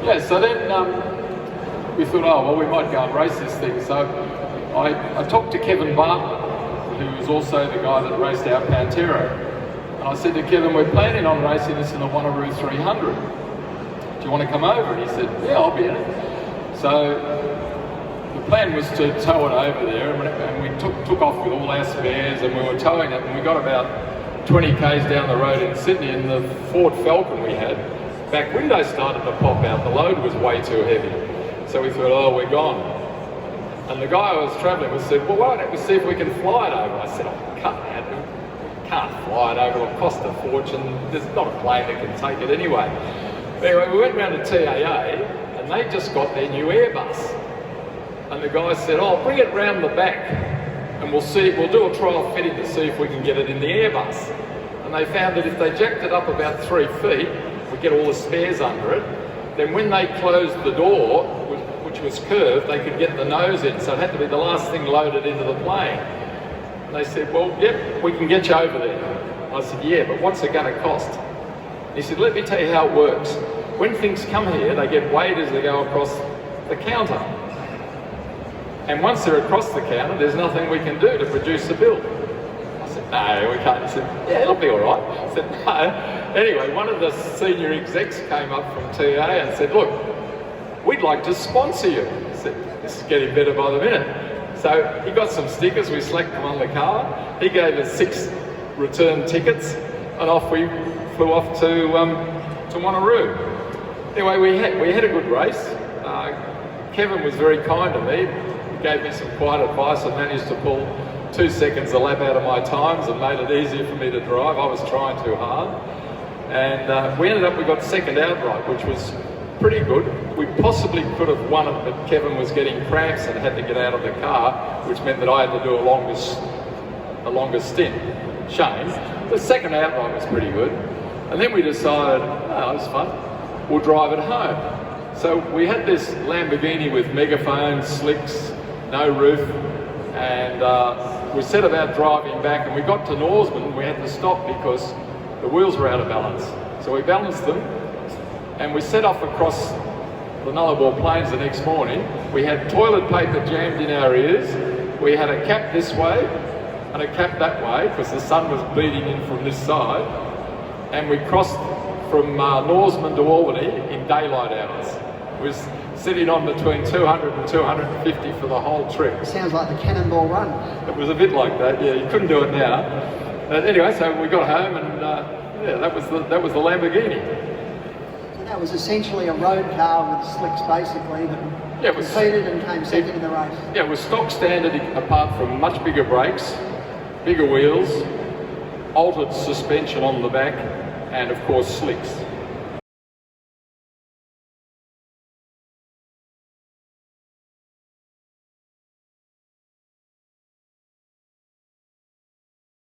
Yeah, so then we thought, oh, well, we might go and race this thing. So I talked to Kevin Bartlett, who was also the guy that raced our Pantero. And I said to Kevin, we're planning on racing this in the Wanneroo 300. Do you want to come over? And he said, yeah, I'll be in it. So the plan was to tow it over there, and we took off with all our spares, and we were towing it, and we got about 20 k's down the road in Sydney, and the Ford Falcon we had, back window started to pop out. The load was way too heavy. So we thought, oh, we're gone. And the guy I was travelling with said, well, why don't we see if we can fly it over? I said, oh, can't fly it over, it'll cost a fortune. There's not a plane that can take it anyway. Anyway, we went round to TAA, and they just got their new Airbus. And the guy said, oh, bring it round the back, and we'll do a trial fitting to see if we can get it in the Airbus. And they found that if they jacked it up about 3 feet, we get all the spares under it, then when they closed the door, which was curved, they could get the nose in, so it had to be the last thing loaded into the plane. And they said, well, yep, we can get you over there. I said, yeah, but what's it going to cost? He said, let me tell you how it works. When things come here, they get weighed as they go across the counter. And once they're across the counter, there's nothing we can do to produce the bill. I said, no, we can't. He said, yeah, it'll be all right. I said, no. Anyway, one of the senior execs came up from TA and said, look, we'd like to sponsor you. I said, this is getting better by the minute. So he got some stickers, we slacked them on the car. He gave us 6 return tickets, and off we flew off to Wanneroo. Anyway, we had a good race. Kevin was very kind to me. He gave me some quiet advice. I managed to pull 2 seconds a lap out of my times and made it easier for me to drive. I was trying too hard. And we got second outright, which was pretty good. We possibly could have won it, but Kevin was getting cramps and had to get out of the car, which meant that I had to do a longer stint. Shame. The second outright was pretty good. And then we decided, oh, that was fun. We'll drive it home. So we had this Lamborghini with megaphones, slicks, no roof, and we set about driving back, and we got to Norseman. We had to stop because the wheels were out of balance. So we balanced them, and we set off across the Nullarbor Plains the next morning. We had toilet paper jammed in our ears. We had a cap this way and a cap that way because the sun was beating in from this side. And we crossed from Norseman to Albany in daylight hours. It was sitting on between 200 and 250 for the whole trip. Sounds like the Cannonball Run. It was a bit like that, yeah. You couldn't do it now. Anyway, so we got home, and yeah, that was the Lamborghini. So that was essentially a road car with slicks, basically, that yeah, it was competed and came second in the race. Yeah, it was stock standard, apart from much bigger brakes, bigger wheels, altered suspension on the back, and of course slicks.